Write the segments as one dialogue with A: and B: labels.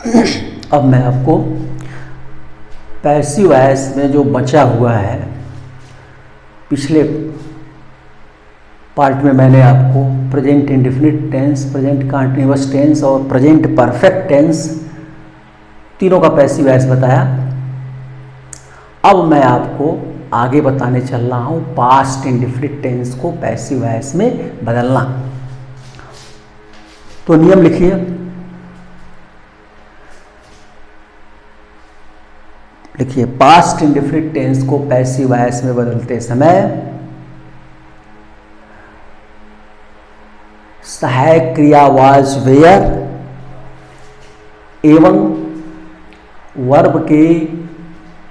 A: अब मैं आपको पैसिव वॉइस में जो बचा हुआ है, पिछले पार्ट में मैंने आपको present indefinite tense, present continuous tense और प्रेजेंट परफेक्ट टेंस तीनों का पैसिव वॉइस बताया। अब मैं आपको आगे बताने चल रहा हूँ पास्ट इंडेफिनिट टेंस को पैसिव वॉइस में बदलना। तो नियम लिखिए, पास्ट इंडेफिनिट टेंस को पैसिव वॉइस में बदलते समय सहायक क्रिया वाज वेयर एवं वर्ब के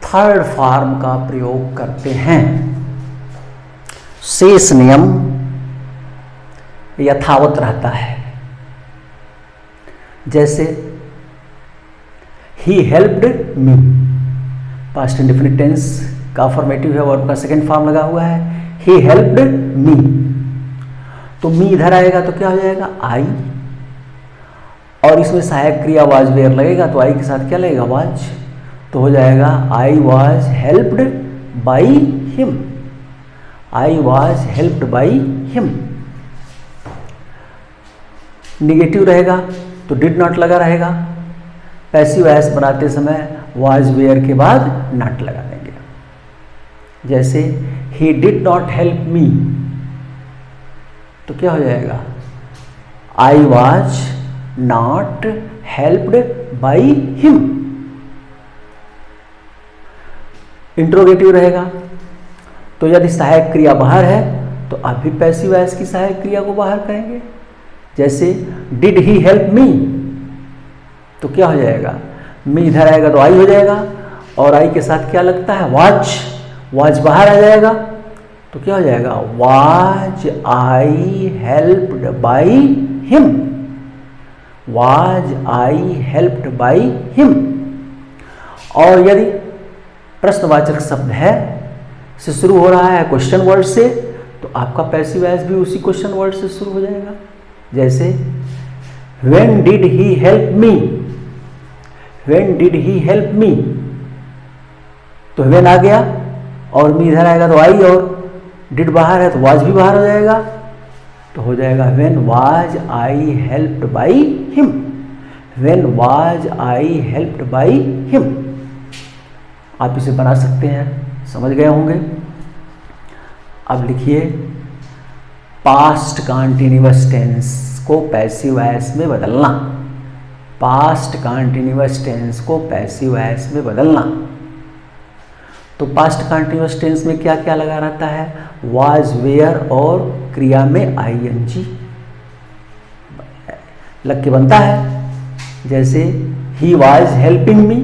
A: थर्ड फॉर्म का प्रयोग करते हैं। शेष नियम यथावत रहता है। जैसे ही helped me, past indefinite tense का अफर्मेटिव है, वर्ब का सेकंड फॉर्म लगा हुआ है, ही हेल्प्ड मी। तो मी इधर आएगा तो क्या हो जाएगा, आई, और इसमें सहायक क्रिया वाज वेयर लगेगा तो आई के साथ क्या लगेगा, वाज, तो हो जाएगा I was helped by him, I was helped by him. Negative रहेगा तो डिड नॉट लगा रहेगा। पैसिव वॉइस बनाते समय वाज वेयर के बाद नॉट लगा देंगे। जैसे he did not help me, तो क्या हो जाएगा, I was not helped by him. Interrogative रहेगा तो यदि सहायक क्रिया बाहर है तो आप भी पैसिव वॉइस की सहायक क्रिया को बाहर करेंगे। जैसे डिड ही हेल्प मी, तो क्या हो जाएगा, मी इधर आएगा तो आई हो जाएगा, और आई के साथ क्या लगता है, वाज, वाज बाहर आ जाएगा तो क्या हो जाएगा, was I helped by him, was I helped by him. और यदि प्रश्नवाचक शब्द है से शुरू हो रहा है क्वेश्चन वर्ड से, तो आपका पैसिव वॉइस भी उसी क्वेश्चन वर्ड से शुरू हो जाएगा। जैसे when did he help me, when did he help me, तो व्हेन आ गया और मी इधर आएगा तो आई, और डिड बाहर है तो वाज भी बाहर हो जाएगा, तो हो जाएगा when was I helped by him, when was I helped by him. आप इसे बना सकते हैं, समझ गए होंगे। अब लिखिए पास्ट कंटीन्यूअस टेंस को पैसिव वॉइस में बदलना, पास्ट कंटीन्यूअस टेंस को पैसिव वॉइस में बदलना। तो पास्ट कंटीन्यूअस टेंस में क्या क्या लगा रहता है, वाज वेयर और क्रिया में आईएनजी लग के बनता है। जैसे ही वाज हेल्पिंग मी,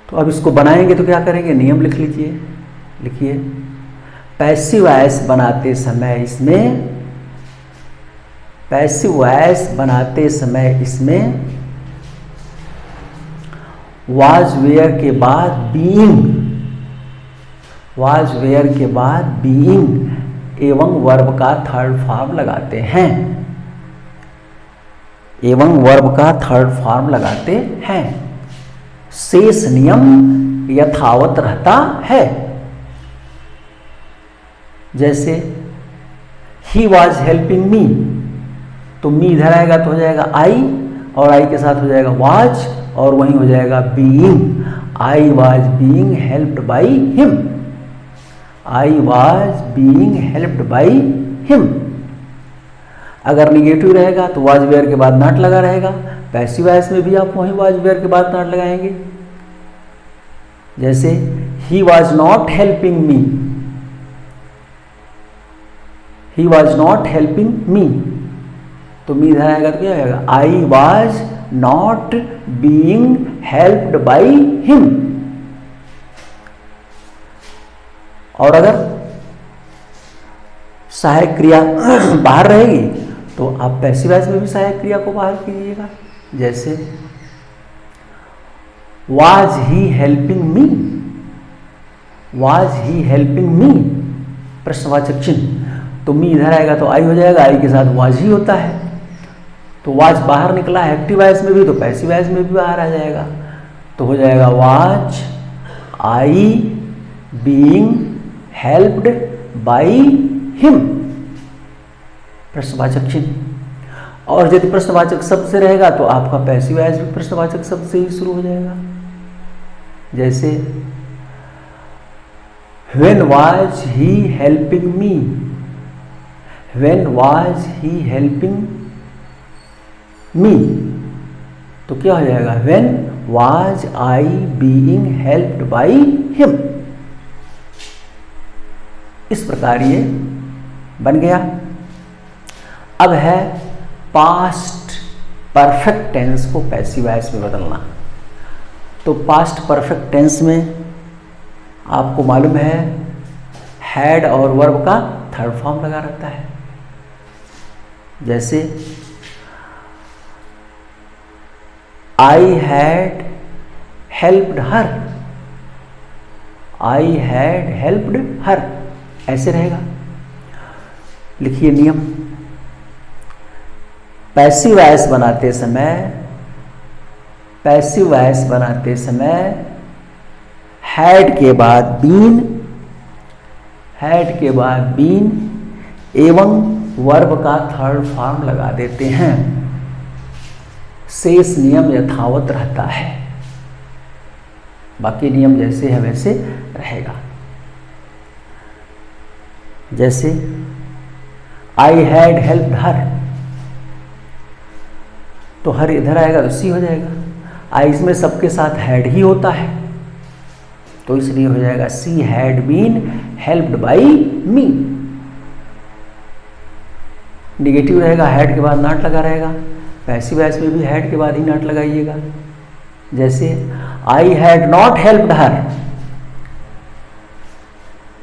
A: तो अब इसको बनाएंगे तो क्या करेंगे, नियम लिख लीजिए, लिखिए पैसिव वॉइस बनाते समय इसमें, पैसिव वॉइस बनाते समय इसमें वाज वेयर के बाद बीइंग, वाज वेयर के बाद बीइंग एवं वर्ब का थर्ड फॉर्म लगाते हैं, एवं वर्ब का थर्ड फॉर्म लगाते हैं। शेष नियम यथावत रहता है। जैसे ही वाज हेल्पिंग मी, तो मी इधर आएगा तो हो जाएगा आई, और आई के साथ हो जाएगा वाज, और वहीं हो जाएगा being, I was being helped by him, I was being helped by him. अगर निगेटिव रहेगा तो वाज वेयर के बाद नॉट लगा रहेगा। पैसिव वॉइस में भी आप वहीं वाज वेयर के बाद नॉट लगाएंगे। जैसे he was not helping me, he was not helping me, तो मी इधर आएगा तो क्या आएगा, I was not being helped by him. और अगर सहायक क्रिया बाहर रहेगी तो आप पैसिव वॉइस में भी सहायक क्रिया को बाहर कीजिएगा। जैसे was he helping me, was he helping me, प्रश्नवाचक चिन्ह, तो मी इधर आएगा तो आई हो जाएगा, आई के साथ वाज ही होता है, तो वाज बाहर निकला है एक्टिव वॉइस में भी, तो पैसिव वॉइस में भी बाहर आ जाएगा। तो हो जाएगा was I being helped by him, प्रश्नवाचक चिन्ह। और यदि प्रश्नवाचक शब्द से रहेगा तो आपका पैसिव वॉइस भी प्रश्नवाचक शब्द से ही शुरू हो जाएगा। जैसे when was he helping me, when was he helping me, तो क्या हो जाएगा when was I being helped by him. इस प्रकार ये बन गया। अब है पास्ट परफेक्ट टेंस को पैसिव वॉइस में बदलना। तो पास्ट परफेक्ट टेंस में आपको मालूम है हैड और वर्ब का थर्ड फॉर्म लगा रहता है। जैसे I had helped her, I had helped हर, ऐसे रहेगा। लिखिए नियम, पैसिव वॉइस बनाते समय, पैसिव वॉइस बनाते समय हैड के बाद बीन, हैड के बाद बीन एवं वर्ब का थर्ड फॉर्म लगा देते हैं। शेष नियम यथावत रहता है, बाकी नियम जैसे है वैसे रहेगा। जैसे आई हैड हेल्प्ड हर, तो हर इधर आएगा तो सी हो जाएगा। आई इसमें सबके साथ हैड ही होता है, तो इसलिए हो जाएगा she had been helped by me. Negative रहेगा, हैड के बाद नॉट लगा रहेगा। पैसिव वॉइस में भी हैड के बाद ही नॉट लगाइएगा। जैसे I had not helped her,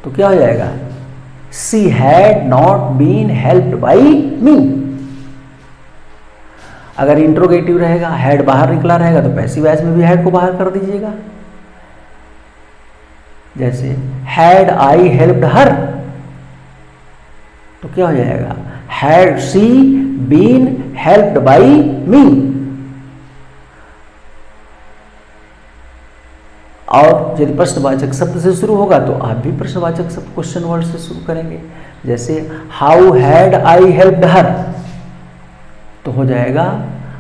A: तो क्या हो जाएगा she had not been helped by me. अगर इंट्रोगेटिव रहेगा, हैड बाहर निकला रहेगा, तो पैसिव वॉइस में भी हैड को बाहर कर दीजिएगा। जैसे हैड आई हेल्प्ड हर, तो क्या हो जाएगा had she been helped by me. और यदि प्रश्नवाचक शब्द से शुरू होगा तो आप भी प्रश्नवाचक शब्द क्वेश्चन वर्ड से शुरू करेंगे। जैसे how had I helped her, तो हो जाएगा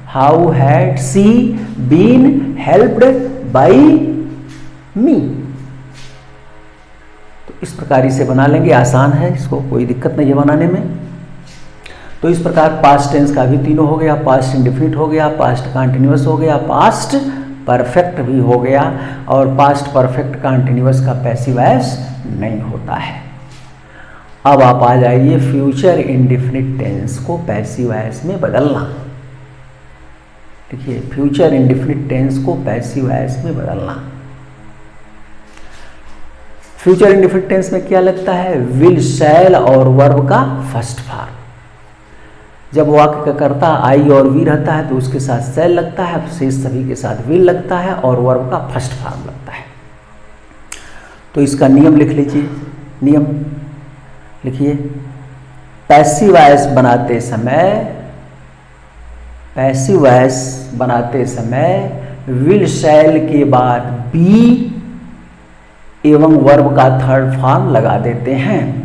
A: how had she been helped by me. तो इस प्रकार इसे बना लेंगे, आसान है, इसको कोई दिक्कत नहीं है बनाने में। तो इस प्रकार पास्ट टेंस का भी तीनों हो गया, पास्ट इंडेफिनिट हो गया, पास्ट कंटिन्यूअस हो गया, पास्ट परफेक्ट भी हो गया। और पास्ट परफेक्ट कंटिन्यूअस का पैसिव वॉइस नहीं होता है। अब आप आ जाइए फ्यूचर इंडेफिनिट टेंस को पैसिव वॉइस में बदलना। देखिए फ्यूचर इंडेफिनिट टेंस को पैसिव वॉइस में बदलना। फ्यूचर इंडेफिनिट टेंस में क्या लगता है, विल, शैल और वर्ब का फर्स्ट फॉर्म। जब वाक्य का कर्ता आई और वी रहता है तो उसके साथ शैल लगता है, शेष सभी के साथ विल लगता है और वर्ब का फर्स्ट फॉर्म लगता है। तो इसका नियम लिख लीजिए। नियम लिखिए, पैसिव वॉइस बनाते समय, पैसिव वॉइस बनाते समय विल, शैल के बाद बी एवं वर्ब का थर्ड फॉर्म लगा देते हैं।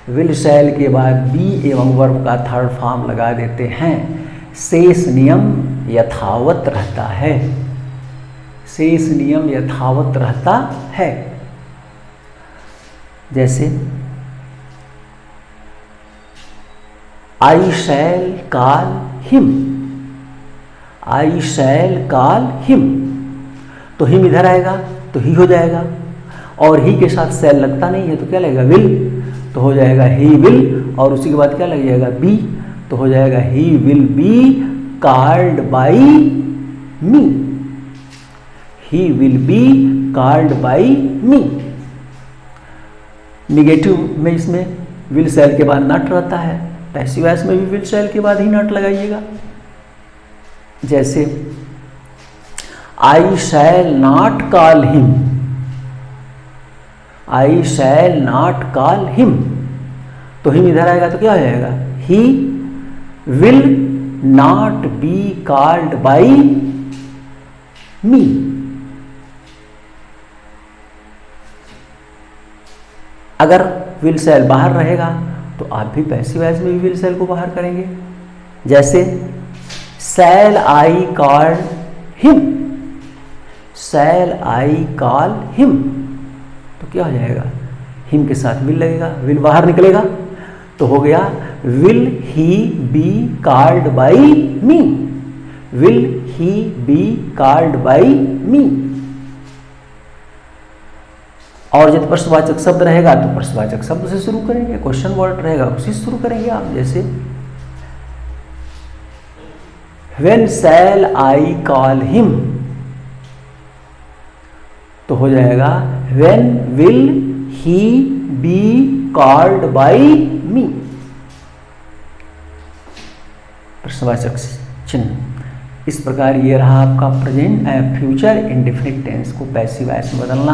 A: विल, शैल के बाद बी एवं वर्ब का थर्ड फॉर्म लगा देते हैं। शेष नियम यथावत रहता है, शेष नियम यथावत रहता है। जैसे I shell call him, I shell call him, तो हिम इधर आएगा तो ही हो जाएगा, और ही के साथ शैल लगता नहीं है तो क्या लगेगा विल, तो हो जाएगा ही विल, और उसी के बाद क्या लग जाएगा बी, तो हो जाएगा he will be called by me, he will be called by me. Negative में इसमें विल शैल के बाद नॉट रहता है, पैसिव वॉइस में भी विल शैल के बाद ही नॉट लगाइएगा। जैसे I shall not call him, I shall not call him, तो हिम इधर आएगा तो क्या हो जाएगा he will not be called by me. अगर विल सेल बाहर रहेगा तो आप भी पैसिव वॉइस में भी विल सेल को बाहर करेंगे। जैसे shall I call him, shall I call him, तो क्या हो जाएगा, हिम के साथ विल लगेगा, विल बाहर निकलेगा तो हो गया will he be called by me, will he be called by me. और यदि प्रश्नवाचक शब्द रहेगा तो प्रश्नवाचक शब्द से शुरू करेंगे, क्वेश्चन वर्ड रहेगा उसी से शुरू करेंगे आप। जैसे when shall I call him, तो हो जाएगा when will he be called by me. प्रश्नवाचक चिन्ह। इस प्रकार ये रहा आपका प्रेजेंट फ्यूचर इंडेफिनिट टेंस को पैसिव वॉइस में बदलना।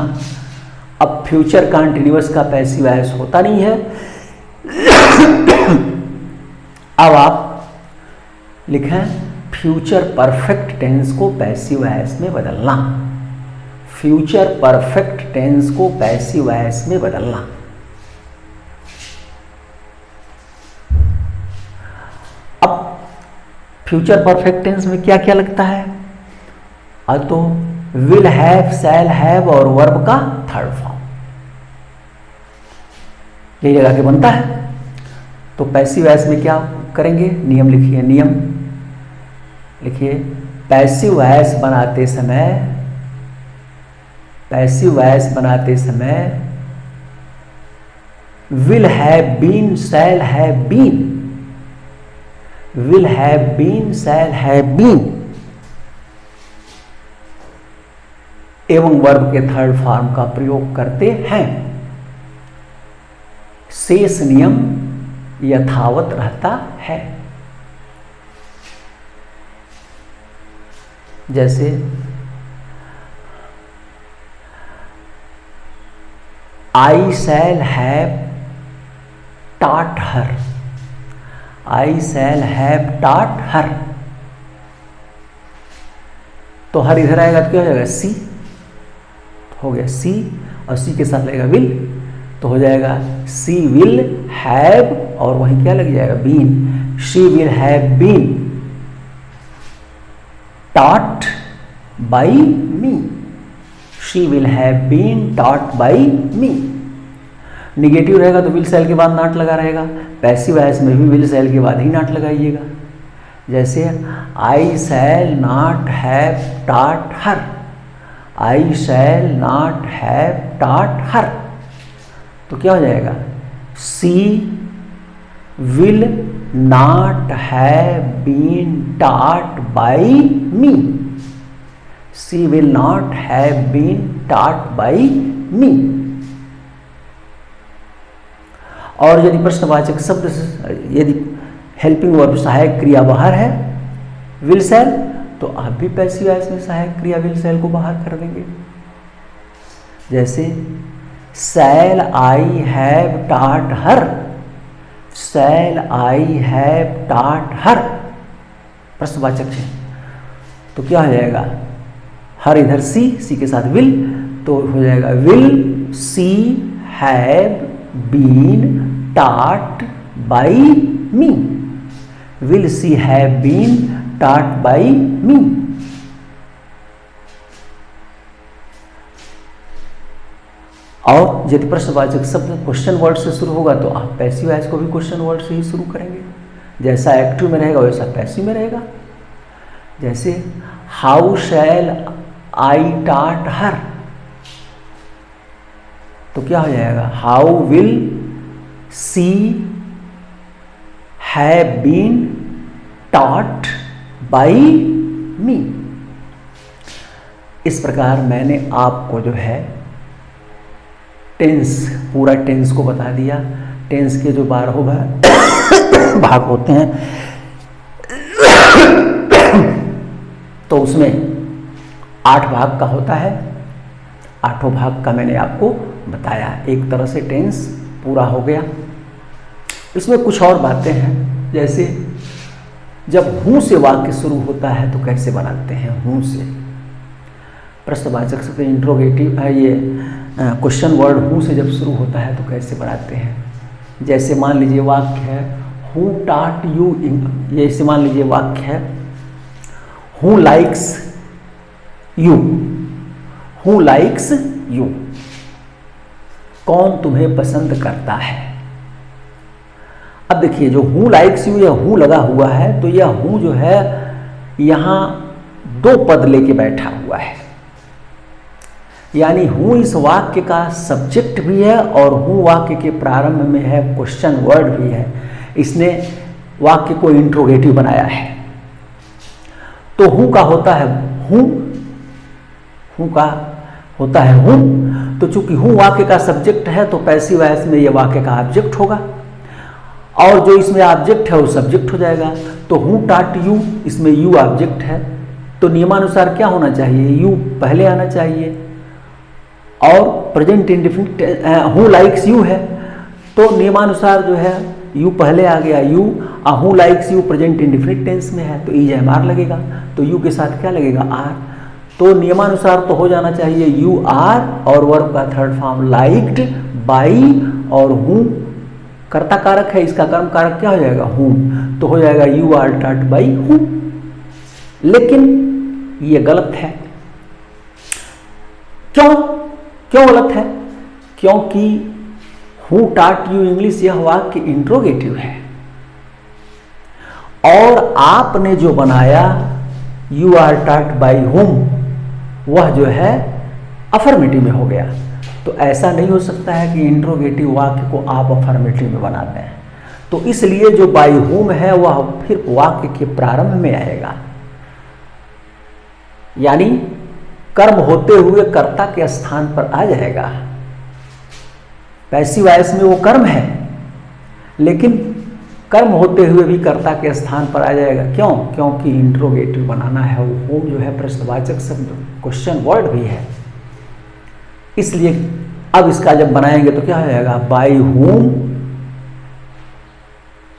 A: अब फ्यूचर कंटिन्यूअस का पैसिव वॉइस होता नहीं है। अब आप लिखें फ्यूचर परफेक्ट टेंस को पैसिव वॉइस में बदलना, फ्यूचर परफेक्ट टेंस को पैसिव वॉइस में बदलना। अब फ्यूचर परफेक्ट टेंस में क्या क्या लगता है, तो विल हैव, शैल हैव और वर्ब का थर्ड फॉर्म यही लगा के बनता है। तो पैसिव वॉइस में क्या करेंगे, नियम लिखिए, नियम लिखिए। पैसिव वॉइस बनाते समय, पैसिव वॉइस बनाते समय will have been, shall have been, will have been, shall have been एवं वर्ब के थर्ड फॉर्म का प्रयोग करते हैं। शेष नियम यथावत रहता है। जैसे I shall have taught her, I shall have taught her, तो हर इधर आएगा तो क्या हो जाएगा, सी, हो गया सी, और सी के साथ लगेगा विल, तो हो जाएगा सी विल हैव, और वहीं क्या लग जाएगा, been, she will have been taught by me, she will have been taught by me. Negative रहेगा तो विल सेल के बाद नॉट लगा रहेगा, पैसिव वॉइस में भी विल सेल के बाद ही नॉट लगाइएगा। जैसे I shall not have taught her, I shall not have taught her, तो क्या हो जाएगा, she will not have been taught by me, she will not have been taught by me. और यदि प्रश्नवाचक शब्द, यदि हेल्पिंग वर्ब सहायक क्रिया बाहर है विल सेल, तो आप भी पैसिव वॉइस में सहायक क्रिया विल सेल को बाहर कर देंगे। जैसे shall I have taught her, shall I have taught her, प्रश्नवाचक है तो क्या हो जाएगा, हर इधर सी, सी के साथ विल, तो हो जाएगा will she have been taught by me, will she have been taught by me. और यदि प्रश्नवाचक शब्द क्वेश्चन वर्ड से शुरू होगा तो आप पैसिव वॉइस को भी क्वेश्चन वर्ड से ही शुरू करेंगे। जैसा एक्टिव में रहेगा वैसा पैसिव में रहेगा। जैसे how shell I taught her, तो क्या हो जाएगा, how will she have been taught by me. इस प्रकार मैंने आपको जो है टेंस, पूरा टेंस को बता दिया। टेंस के जो 12 भाग होते हैं तो उसमें 8 भाग का होता है, 8 भाग का मैंने आपको बताया। एक तरह से टेंस पूरा हो गया। इसमें कुछ और बातें हैं, जैसे जब हूँ से वाक्य शुरू होता है तो कैसे बनाते हैं हूँ से। प्रश्नवाचक शब्द इंट्रोगेटिव है, ये क्वेश्चन वर्ड हूँ से जब शुरू होता है तो कैसे बनाते हैं। जैसे मान लीजिए वाक्य है हु टाट यू, ये ऐसे मान लीजिए वाक्य है who likes you, who likes you, कौन तुम्हें पसंद करता है। अब देखिए जो हु लाइक्स यू या हु लगा हुआ है तो यह हु जो है यहाँ दो पद लेके बैठा हुआ है, यानी हूँ इस वाक्य का सब्जेक्ट भी है और हूँ वाक्य के प्रारंभ में है, क्वेश्चन वर्ड भी है। इसने वाक्य को इंट्रोगेटिव बनाया है। तो हूँ का होता है हूँ, हूँ का होता है हूँ, तो चूंकि हूँ वाक्य का सब्जेक्ट है तो पैसिव वॉइस में यह वाक्य का ऑब्जेक्ट होगा और जो इसमें ऑब्जेक्ट है वो सब्जेक्ट हो जाएगा। तो हूँ टाट यू, इसमें यू ऑब्जेक्ट है तो नियमानुसार क्या होना चाहिए, यू पहले आना चाहिए। और present indefinite who likes you है तो नियमानुसार जो है यू पहले आ गया यू, और who likes you present indefinite tense में है तो इज एम आर लगेगा, तो यू के साथ क्या लगेगा आर। तो नियमानुसार तो हो जाना चाहिए यू आर और वर्ब का थर्ड फॉर्म लाइक्ड बाई, और हूँ कर्ता कारक है, इसका कर्म कारक क्या हो जाएगा हूँ, तो हो जाएगा यू आर टाट बाई हूँ। लेकिन ये गलत है। क्यों गलत है? क्योंकि हु टाट यू इंग्लिश यह वाक्य इंट्रोगेटिव है और आपने जो बनाया यू आर टाट बाई हुम वह जो है अफर्मेटिव में हो गया। तो ऐसा नहीं हो सकता है कि इंट्रोगेटिव वाक्य को आप अफर्मेटिव में बनाते हैं, तो इसलिए जो बाई हुम है वह फिर वाक्य के प्रारंभ में आएगा, यानी कर्म होते हुए कर्ता के स्थान पर आ जाएगा। पैसिव वॉइस में वो कर्म है लेकिन कर्म होते हुए भी कर्ता के स्थान पर आ जाएगा। क्यों? क्योंकि इंट्रोगेटिव बनाना है, वो होम जो है प्रश्नवाचक शब्द क्वेश्चन वर्ड भी है, इसलिए अब इसका जब बनाएंगे तो क्या हो जाएगा, by whom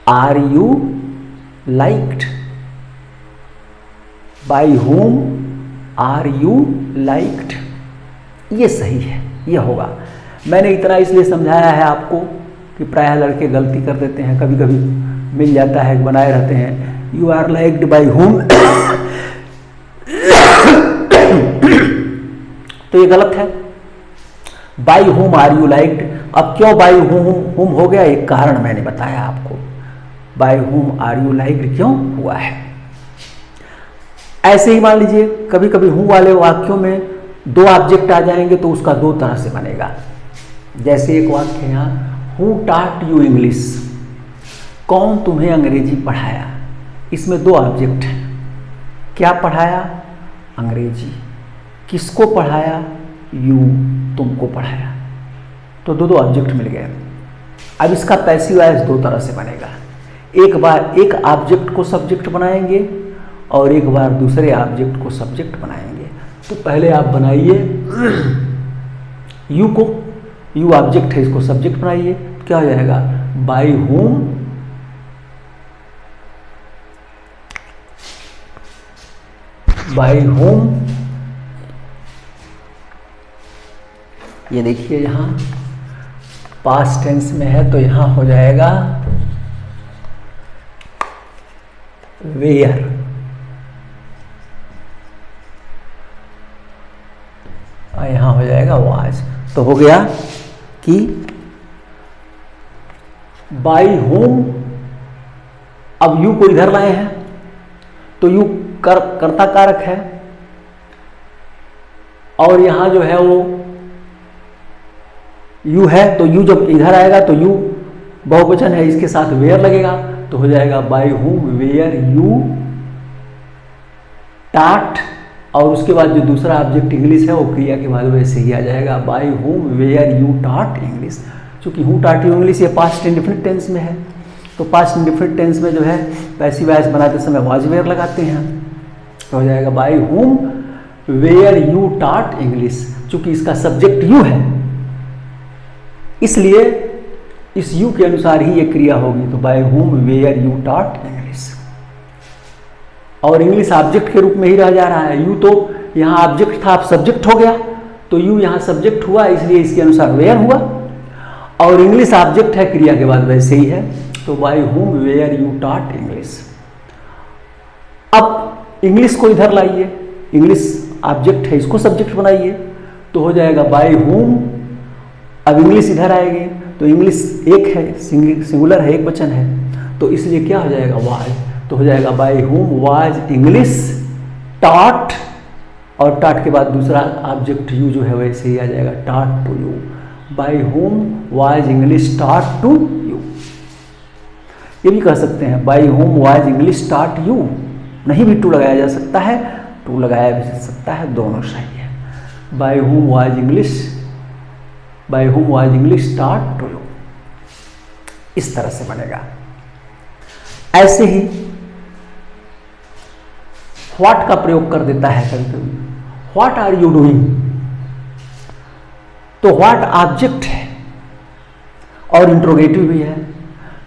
A: are you liked, by whom are you liked, ये सही है, ये होगा। मैंने इतना इसलिए समझाया है आपको कि प्रायः लड़के गलती कर देते हैं, कभी कभी मिल जाता है, बनाए रहते हैं you are liked by whom तो ये गलत है। By whom are you liked, अब क्यों बाय होम हो गया, एक कारण मैंने बताया आपको, by whom are you liked क्यों हुआ है। ऐसे ही मान लीजिए कभी कभी हूँ वाले वाक्यों में दो ऑब्जेक्ट आ जाएंगे तो उसका दो तरह से बनेगा। जैसे एक वाक्य है यहाँ हु टाट यू इंग्लिश, कौन तुम्हें अंग्रेजी पढ़ाया, इसमें दो ऑब्जेक्ट हैं, क्या पढ़ाया, अंग्रेजी, किसको पढ़ाया, यू, तुमको पढ़ाया, तो दो ऑब्जेक्ट मिल गए। अब इसका पैसिव वॉइस दो तरह से बनेगा, एक बार एक ऑब्जेक्ट को सब्जेक्ट बनाएंगे और एक बार दूसरे ऑब्जेक्ट को सब्जेक्ट बनाएंगे। तो पहले आप बनाइए यू को, यू ऑब्जेक्ट है, इसको सब्जेक्ट बनाइए, क्या हो जाएगा, बाय होम ये देखिए यहाँ पास्ट टेंस में है तो यहाँ हो जाएगा वेयर, और यहाँ हो जाएगा वाज। तो हो गया कि बाय होम, अब यू को इधर लाए हैं तो यू कर्ता कारक है और यहां जो है वो यू है, तो यू जब इधर आएगा तो यू बहुवचन है, इसके साथ वेयर लगेगा तो हो जाएगा बाय होम वेयर यू टाट, और उसके बाद जो दूसरा ऑब्जेक्ट इंग्लिश है वो क्रिया के बाद वैसे ही आ जाएगा, बाय होम वेयर यू टाट इंग्लिश। चूंकि हु टाट यू इंग्लिश ये पास्ट इंडेफिनिट टेंस में है, तो पास्ट इंडेफिनिट टेंस में जो है पैसिव वॉइस बनाते समय वाज वेयर लगाते हैं, तो हो जाएगा बाय होम वेयर यू टाट इंग्लिश। चूंकि इसका सब्जेक्ट यू है इसलिए इस यू के अनुसार ही ये क्रिया होगी, तो बाय होम वेयर यू टाट इंग्लिश। और इंग्लिश ऑब्जेक्ट के रूप में ही रह जा रहा है। यू तो यहाँ ऑब्जेक्ट था, अब सब्जेक्ट हो गया, तो यू यहाँ सब्जेक्ट हुआ, इसलिए इसके अनुसार वेयर हुआ। और इंग्लिश ऑब्जेक्ट है, क्रिया के बाद वैसे ही है, तो by whom were you taught English. अब इंग्लिश को इधर लाइए, इंग्लिश ऑब्जेक्ट है, इसको सब्जेक्ट बनाइए, तो हो जाएगा बाय हुम। अब इंग्लिश इधर आएगी, तो इंग्लिश एक है, सिंगुलर है, एक वचन है, तो इसलिए क्या हो जाएगा, वाज। तो हो जाएगा bye whom was English taught, और टॉट के बाद दूसरा ऑब्जेक्ट यू जो है वैसे ही आ जाएगा, taught to you. By whom was English taught to you. ये भी कह सकते हैं bye whom was English taught you, नहीं भी टू लगाया जा सकता है, टू लगाया भी जा सकता है, दोनों सही है। By whom was English taught to you, इस तरह से बनेगा। ऐसे ही व्हाट का प्रयोग कर देता है कभी कभी, व्हाट आर यू डूइंग, तो व्हाट ऑब्जेक्ट है और इंट्रोगेटिव भी है,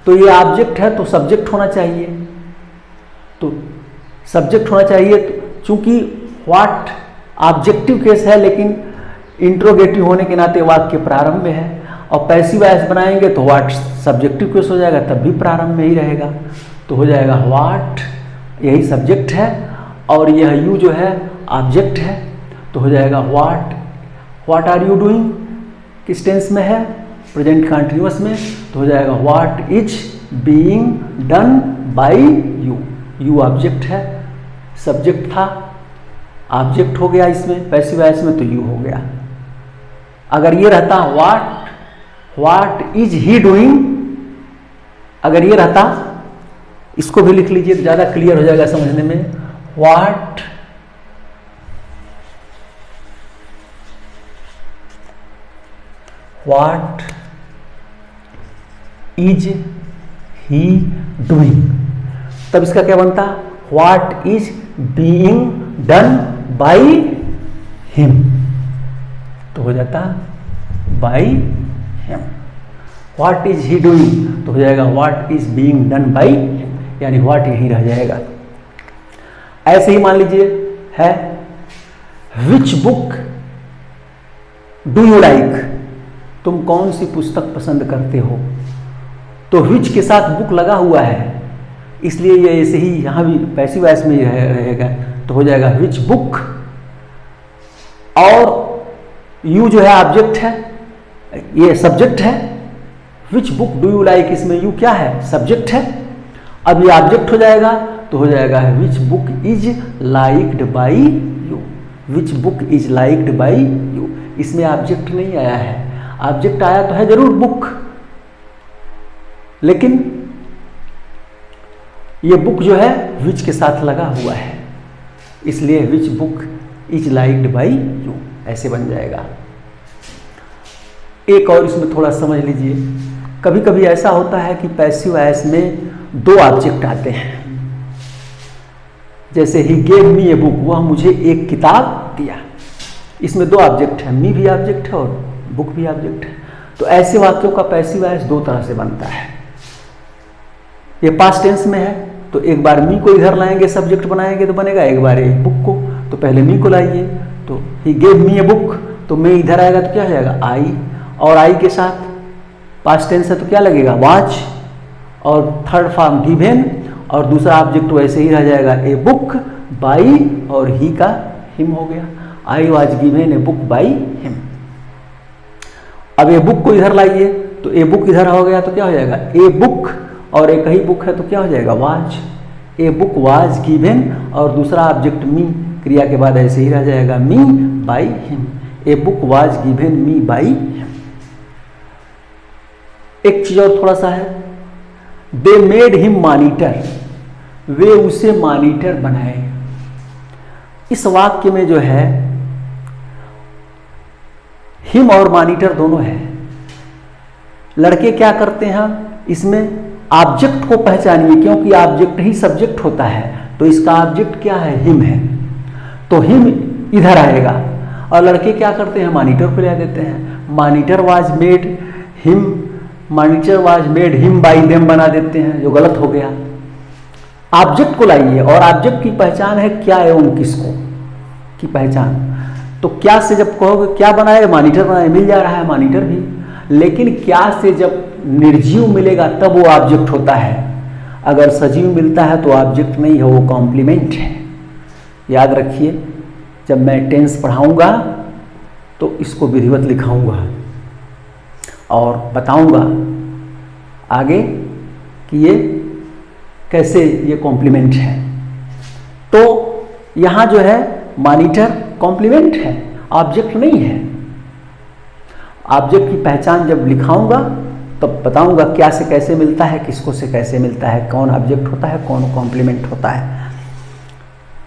A: तो ये ऑब्जेक्ट है तो सब्जेक्ट होना चाहिए, तो सब्जेक्ट होना चाहिए, चूंकि व्हाट ऑब्जेक्टिव केस है लेकिन इंट्रोगेटिव होने के नाते वाक्य प्रारंभ में है, और पैसिव वॉइस बनाएंगे तो व्हाट सब्जेक्टिव केस हो जाएगा, तब भी प्रारंभ में ही रहेगा, तो हो जाएगा व्हाट, यही सब्जेक्ट है और यह यू जो है ऑब्जेक्ट है, तो हो जाएगा व्हाट आर यू डूइंग, किस टेंस में है, प्रेजेंट कंटिन्यूअस में, तो हो जाएगा what is being done by you. You object है, सब्जेक्ट था, ऑब्जेक्ट हो गया इसमें पैसिव वॉइस में, तो यू हो गया। अगर ये रहता व्हाट इज ही डूइंग, अगर ये रहता, इसको भी लिख लीजिए तो ज़्यादा क्लियर हो जाएगा समझने में, व्हाट इज ही डूइंग, तब इसका क्या बनता, what is being done by him, तो हो जाता by him. What is he doing तो हो जाएगा what is being done by him, यानी व्हाट यही रह जाएगा। ऐसे ही मान लीजिए है which book do you like, तुम कौन सी पुस्तक पसंद करते हो, तो विच के साथ बुक लगा हुआ है, इसलिए ये ऐसे ही यहां भी पैसिव वॉइस में रहेगा, तो हो जाएगा विच बुक, और यू जो है ऑब्जेक्ट है, ये सब्जेक्ट है, which book do you like, इसमें यू क्या है, सब्जेक्ट है, अब ये ऑब्जेक्ट हो जाएगा, तो हो जाएगा which book is liked by you, which book is liked by you, इसमें ऑब्जेक्ट नहीं आया है, ऑब्जेक्ट आया तो है जरूर बुक, लेकिन ये बुक जो है विच के साथ लगा हुआ है, इसलिए which book is liked by you, ऐसे बन जाएगा। एक और इसमें थोड़ा समझ लीजिए, कभी कभी ऐसा होता है कि पैसिव वॉइस में दो ऑब्जेक्ट आते हैं, जैसे he gave me a book, वह मुझे एक किताब दिया, इसमें दो ऑब्जेक्ट है, मी भी ऑब्जेक्ट है और बुक भी ऑब्जेक्ट है, तो ऐसे वाक्यों का पैसिव वॉइस दो तरह से बनता है। ये पास्ट टेंस में है तो एक बार मी को इधर लाएंगे, सब्जेक्ट बनाएंगे तो बनेगा, एक बार ये बुक को, तो पहले मी को लाइए, तो he gave me a book, तो मैं इधर आएगा तो क्या हो जाएगा, आई, और आई के साथ पास्ट टेंस है तो क्या लगेगा, वाच, और थर्ड फॉर्म गिवन, और दूसरा ऑब्जेक्ट वैसे ही रह जाएगा ए बुक बाई, और ही का हिम हो गया, I was given a book by him. अब ए बुक को इधर लाइए, तो ए बुक इधर हो गया तो क्या हो जाएगा, ए बुक, और एक ही बुक है तो क्या हो जाएगा, was, a book was given, और दूसरा ऑब्जेक्ट मी, क्रिया के बाद ऐसे ही रह जाएगा, me by him, a book was given me by him. एक चीज और थोड़ा सा है, दे मेड हिम मॉनिटर, वे उसे मॉनिटर बनाए। इस वाक्य में जो है हिम और मॉनिटर दोनों है। लड़के क्या करते हैं, इसमें ऑब्जेक्ट को पहचानिए, क्योंकि ऑब्जेक्ट ही सब्जेक्ट होता है, तो इसका ऑब्जेक्ट क्या है, हिम है, तो हिम इधर आएगा, और लड़के क्या करते हैं, मॉनिटर को ले देते हैं, monitor was made him, monitor was made him by them बना देते हैं, जो गलत हो गया। ऑब्जेक्ट को लाइए, और ऑब्जेक्ट की पहचान है क्या एवं किसको की पहचान। तो क्या से जब कहोगे क्या बनाए, मॉनिटर बनाए, मिल जा रहा है मॉनिटर भी, लेकिन क्या से जब निर्जीव मिलेगा तब वो ऑब्जेक्ट होता है, अगर सजीव मिलता है तो ऑब्जेक्ट नहीं है, वो कॉम्प्लीमेंट है। याद रखिए, जब मैं टेंस पढ़ाऊंगा तो इसको विधिवत लिखाऊंगा और बताऊंगा आगे कि ये कैसे ये कॉम्प्लीमेंट है। तो यहाँ जो है मॉनिटर कॉम्प्लीमेंट है, ऑब्जेक्ट नहीं है। ऑब्जेक्ट की पहचान जब लिखाऊंगा तब बताऊंगा क्या से कैसे मिलता है, किसको से कैसे मिलता है, कौन ऑब्जेक्ट होता है, कौन कॉम्प्लीमेंट होता है।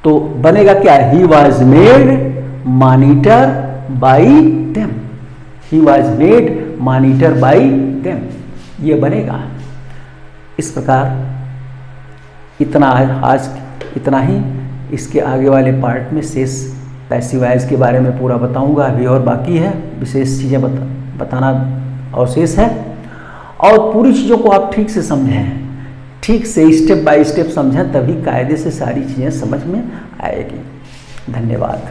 A: तो बनेगा क्या, he was made monitor by them, he was made monitor by them, ये बनेगा। इस प्रकार इतना आज इतना ही। इसके आगे वाले पार्ट में शेष पैसिव वॉइस के बारे में पूरा बताऊंगा, अभी और बाकी है, विशेष चीज़ें बताना अवशेष है। और पूरी चीज़ों को आप ठीक से समझें, ठीक से स्टेप बाय स्टेप समझें, तभी कायदे से सारी चीज़ें समझ में आएगी। धन्यवाद।